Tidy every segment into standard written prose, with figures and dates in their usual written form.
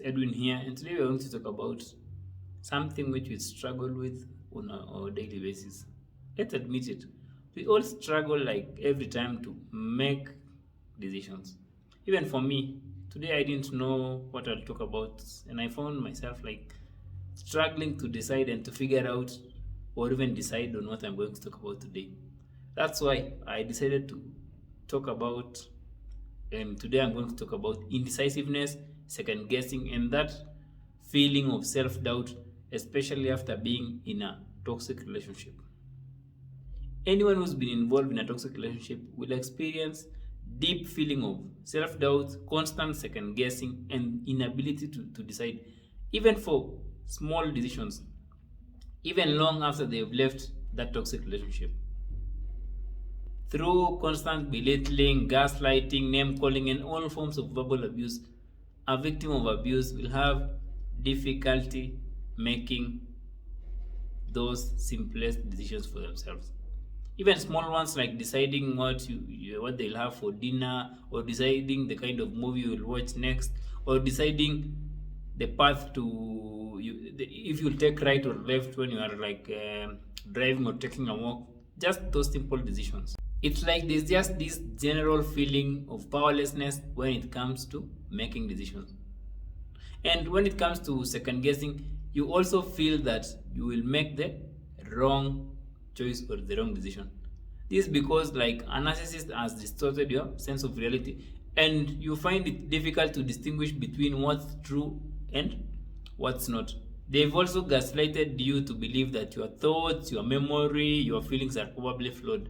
Edwin here, and today we're going to talk about something which we struggle with on our daily basis. Let's admit it, we all struggle like every time to make decisions. Even for me, today I didn't know what I'll talk about, and I found myself like struggling to decide and to figure out or even decide on what I'm going to talk about today. That's why I decided to talk about, and today I'm going to talk about indecisiveness, second guessing, and that feeling of self doubt, especially after being in a toxic relationship. Anyone who's been involved in a toxic relationship will experience deep feeling of self doubt, constant second guessing, and inability to decide, even for small decisions, even long after they've left that toxic relationship. Through constant belittling, gaslighting, name calling, and all forms of verbal abuse, a victim of abuse will have difficulty making those simplest decisions for themselves. Even small ones like deciding what they'll have for dinner, or deciding the kind of movie you'll watch next, or deciding the path to if you'll take right or left when you are like driving or taking a walk. Just those simple decisions. It's like there's just this general feeling of powerlessness when it comes to making decisions. And when it comes to second guessing, you also feel that you will make the wrong choice or the wrong decision. This is because like a narcissist has distorted your sense of reality, and you find it difficult to distinguish between what's true and what's not. They've also gaslighted you to believe that your thoughts, your memory, your feelings are probably flawed.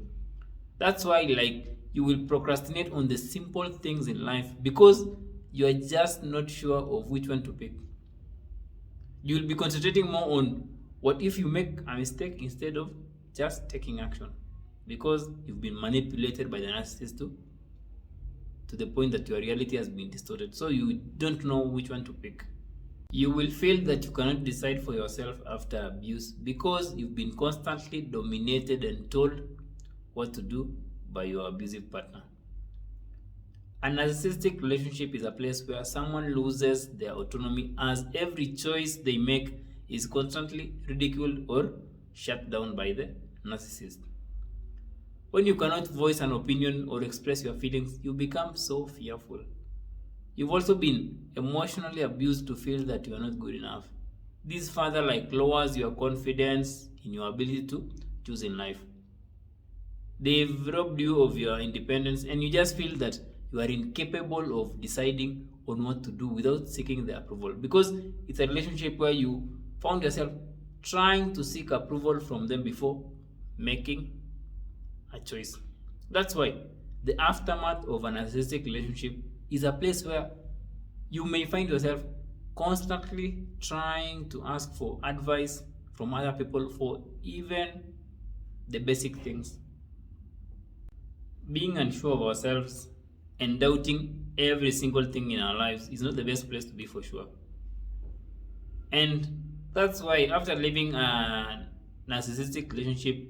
That's why like you will procrastinate on the simple things in life because you are just not sure of which one to pick. You will be concentrating more on what if you make a mistake instead of just taking action, because you've been manipulated by the narcissist to the point that your reality has been distorted, so you don't know which one to pick. You will feel that you cannot decide for yourself after abuse because you've been constantly dominated and told what to do by your abusive partner. A narcissistic relationship is a place where someone loses their autonomy, as every choice they make is constantly ridiculed or shut down by the narcissist. When you cannot voice an opinion or express your feelings, you become so fearful. You've also been emotionally abused to feel that you are not good enough. This further like lowers your confidence in your ability to choose in life. They've robbed you of your independence, and you just feel that you are incapable of deciding on what to do without seeking their approval, because it's a relationship where you found yourself trying to seek approval from them before making a choice. That's why the aftermath of a narcissistic relationship is a place where you may find yourself constantly trying to ask for advice from other people for even the basic things. Being unsure of ourselves and doubting every single thing in our lives is not the best place to be, for sure. And that's why after living a narcissistic relationship,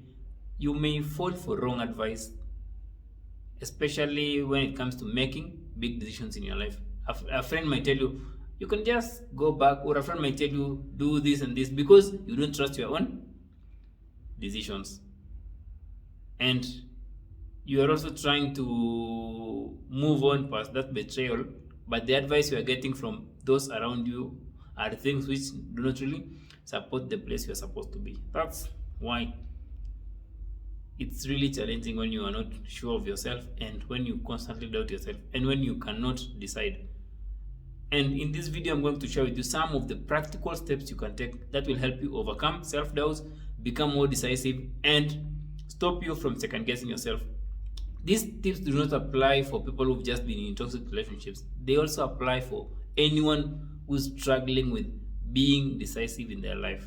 you may fall for wrong advice, especially when it comes to making big decisions in your life. A friend might tell you, you can just go back, or a friend might tell you, do this and this, because you don't trust your own decisions. And you are also trying to move on past that betrayal, but the advice you are getting from those around you are things which do not really support the place you are supposed to be. That's why it's really challenging when you are not sure of yourself, and when you constantly doubt yourself, and when you cannot decide. And in this video, I'm going to share with you some of the practical steps you can take that will help you overcome self-doubts, become more decisive, and stop you from second-guessing yourself. These tips do not apply for people who've just been in toxic relationships. They also apply for anyone who's struggling with being decisive in their life.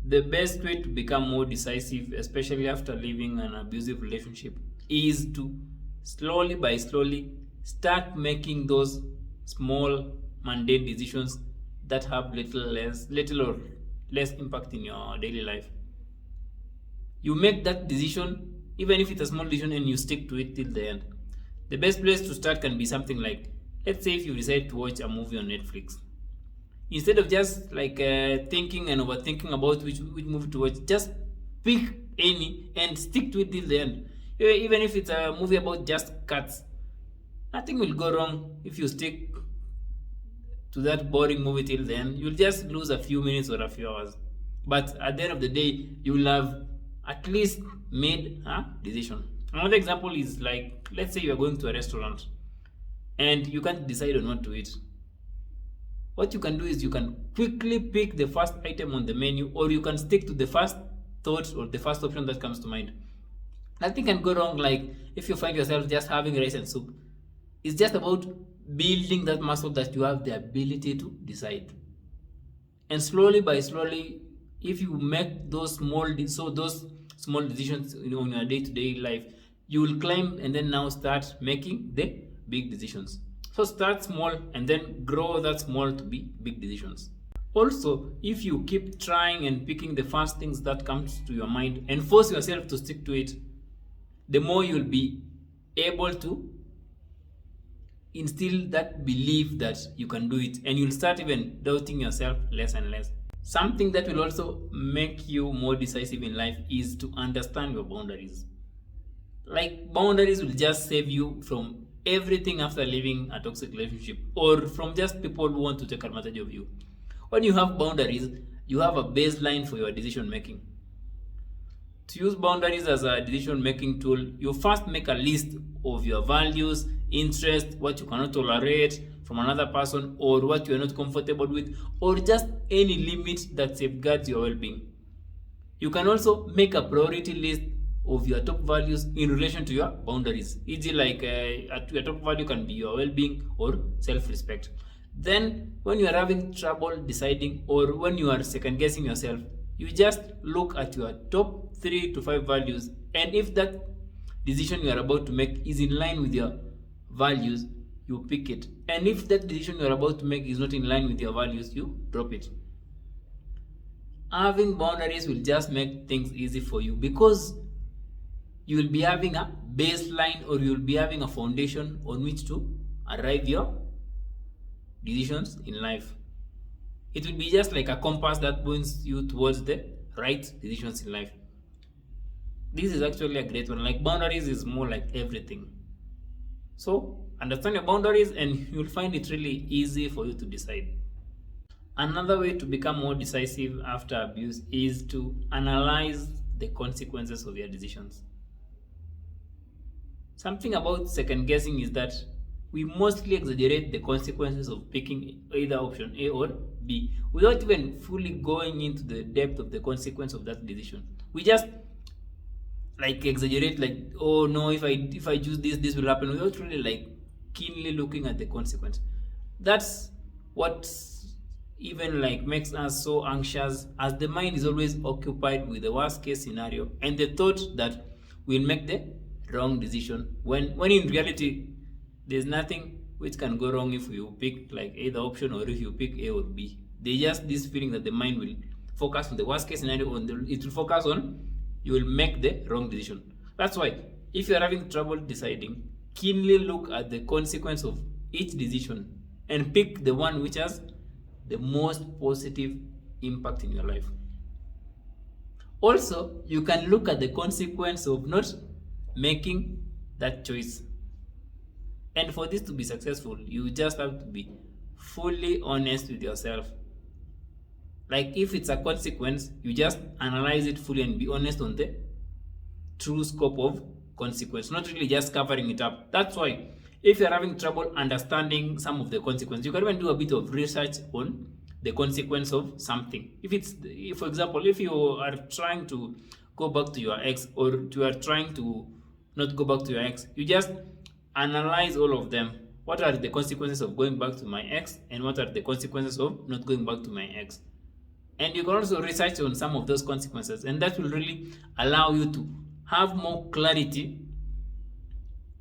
The best way to become more decisive, especially after leaving an abusive relationship, is to slowly start making those small mundane decisions that have little or less impact in your daily life. You make that decision, even if it's a small decision, and you stick to it till the end. The best place to start can be something like, let's say if you decide to watch a movie on Netflix, Instead of just like thinking and overthinking about which movie to watch, just pick any and stick to it till the end. Even if it's a movie about just cats, nothing will go wrong if you stick to that boring movie till then. You'll just lose a few minutes or a few hours, but at the end of the day you will have at least made a decision. Another example is, like, let's say you are going to a restaurant and you can't decide on what to eat. What you can do is you can quickly pick the first item on the menu, or you can stick to the first thought or the first option that comes to mind. Nothing can go wrong. Like, if you find yourself just having rice and soup, it's just about building that muscle that you have the ability to decide. And slowly by slowly, if you make those those small decisions in your day-to-day life, you will climb and then now start making the big decisions. So start small and then grow that small to be big decisions. Also, if you keep trying and picking the first things that comes to your mind and force yourself to stick to it, the more you'll be able to instill that belief that you can do it, and you'll start even doubting yourself less and less. Something that will also make you more decisive in life is to understand your boundaries. Like, boundaries will just save you from everything after leaving a toxic relationship, or from just people who want to take advantage of you. When you have boundaries, you have a baseline for your decision making. To use boundaries as a decision making tool, you first make a list of your values, interests, what you cannot tolerate from another person, or what you are not comfortable with, or just any limit that safeguards your well-being. You can also make a priority list of your top values in relation to your boundaries. E.g., like your top value can be your well-being or self-respect. Then, when you are having trouble deciding, or when you are second guessing yourself, you just look at your top 3 to 5 values, and if that decision you are about to make is in line with your values, you pick it. And if that decision you are about to make is not in line with your values, you drop it. Having boundaries will just make things easy for you, because you will be having a baseline, or you will be having a foundation on which to arrive your decisions in life. It will be just like a compass that points you towards the right decisions in life. This is actually a great one. Like, boundaries is more like everything. So understand your boundaries and you'll find it really easy for you to decide. Another way to become more decisive after abuse is to analyze the consequences of your decisions. Something about second guessing is that we mostly exaggerate the consequences of picking either option A or B without even fully going into the depth of the consequence of that decision. We just like exaggerate, like, oh no, if I choose this will happen, without really like keenly looking at the consequence. That's what even like makes us so anxious, as the mind is always occupied with the worst case scenario and the thought that we'll make the wrong decision, when in reality there's nothing which can go wrong if you pick like either option, or if you pick A or B. There's just this feeling that the mind will focus on the worst case scenario, it will focus on you will make the wrong decision. That's why if you're having trouble deciding, keenly look at the consequence of each decision and pick the one which has the most positive impact in your life. Also, you can look at the consequence of not making that choice. And for this to be successful, you just have to be fully honest with yourself. Like, if it's a consequence, you just analyze it fully and be honest on the true scope of consequence, not really just covering it up. That's why if you're having trouble understanding some of the consequences, you can even do a bit of research on the consequence of something. If for example, if you are trying to go back to your ex, or you are trying to not go back to your ex, you just analyze all of them. What are the consequences of going back to my ex, and what are the consequences of not going back to my ex? And you can also research on some of those consequences, and that will really allow you to have more clarity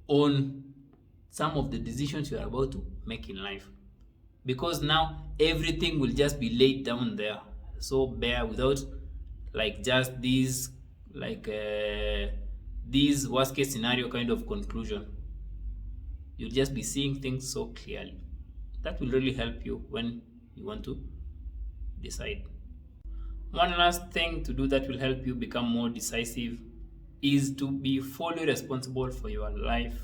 on some of the decisions you are about to make in life, because now everything will just be laid down there so bare, without like just these worst case scenario kind of conclusion. You'll just be seeing things so clearly. That will really help you when you want to decide. One last thing to do that will help you become more decisive is to be fully responsible for your life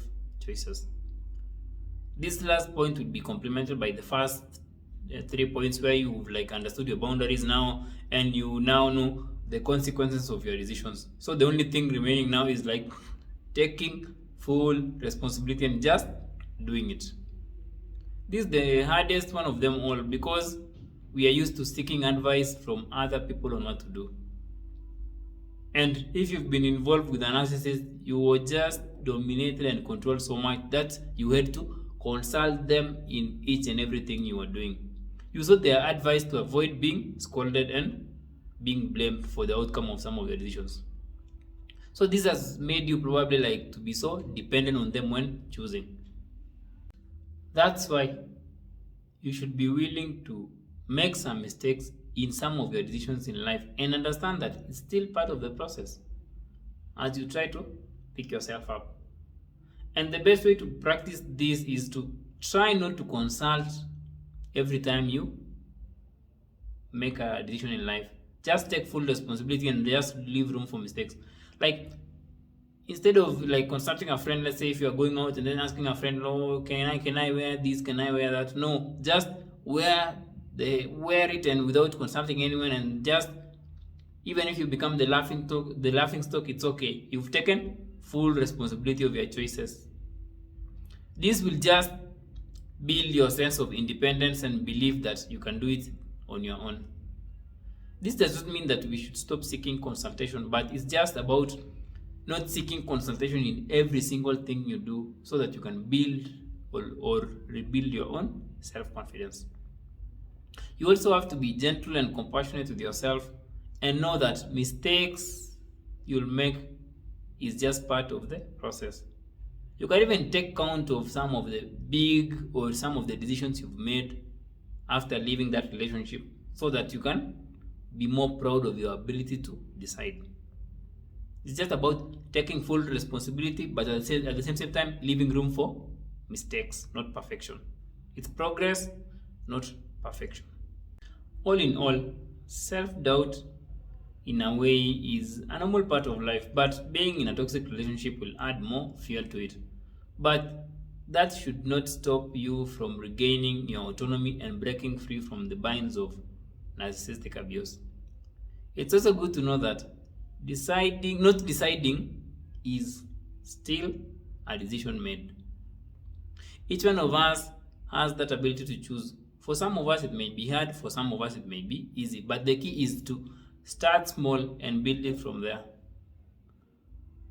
choices. This last point would be complemented by the first 3 points, where you've like understood your boundaries now and you now know the consequences of your decisions. So the only thing remaining now is like taking full responsibility and just doing it. This is the hardest one of them all, because we are used to seeking advice from other people on what to do. And if you've been involved with a narcissist, you were just dominated and controlled so much that you had to consult them in each and everything you were doing. You sought their advice to avoid being scolded and being blamed for the outcome of some of your decisions. So this has made you probably like to be so dependent on them when choosing. That's why you should be willing to make some mistakes in some of your decisions in life and understand that it's still part of the process as you try to pick yourself up. And the best way to practice this is to try not to consult every time you make a decision in life. Just take full responsibility and just leave room for mistakes. Like, instead of like consulting a friend, let's say if you're going out and then asking a friend, oh, can I wear this, can I wear that? No, just wear it, and without consulting anyone, and just, even if you become the laughing stock, it's okay. You've taken full responsibility of your choices. This will just build your sense of independence and believe that you can do it on your own. This does not mean that we should stop seeking consultation, but it's just about not seeking consultation in every single thing you do, so that you can build or rebuild your own self-confidence. You also have to be gentle and compassionate with yourself and know that mistakes you'll make is just part of the process. You can even take count of some of the big or some of the decisions you've made after leaving that relationship, so that you can be more proud of your ability to decide. It's just about taking full responsibility, but at the same time leaving room for mistakes, not perfection. It's progress, not perfection. All in all, self-doubt in a way is a normal part of life, but being in a toxic relationship will add more fuel to it. But that should not stop you from regaining your autonomy and breaking free from the binds of narcissistic abuse. It's also good to know that not deciding is still a decision made. Each one of us has that ability to choose. For some of us it may be hard, for some of us it may be easy, but the key is to start small and build it from there.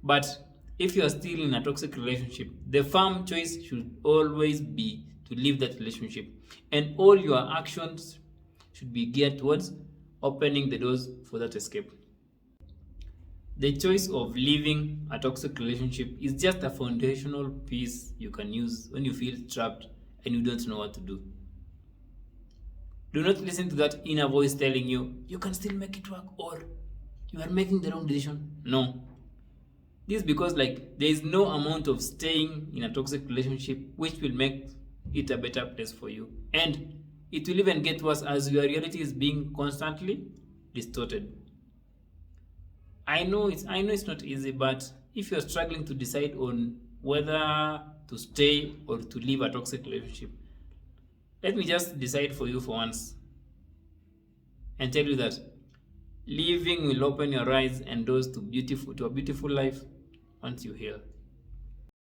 But if you are still in a toxic relationship, the firm choice should always be to leave that relationship, and all your actions should be geared towards opening the doors for that escape. The choice of leaving a toxic relationship is just a foundational piece you can use when you feel trapped and you don't know what to do. Do not listen to that inner voice telling you can still make it work, or you are making the wrong decision. No. This is because there is no amount of staying in a toxic relationship which will make it a better place for you. And it will even get worse as your reality is being constantly distorted. I know it's not easy, but if you're struggling to decide on whether to stay or to leave a toxic relationship, let me just decide for you for once and tell you that leaving will open your eyes and doors to a beautiful life once you heal.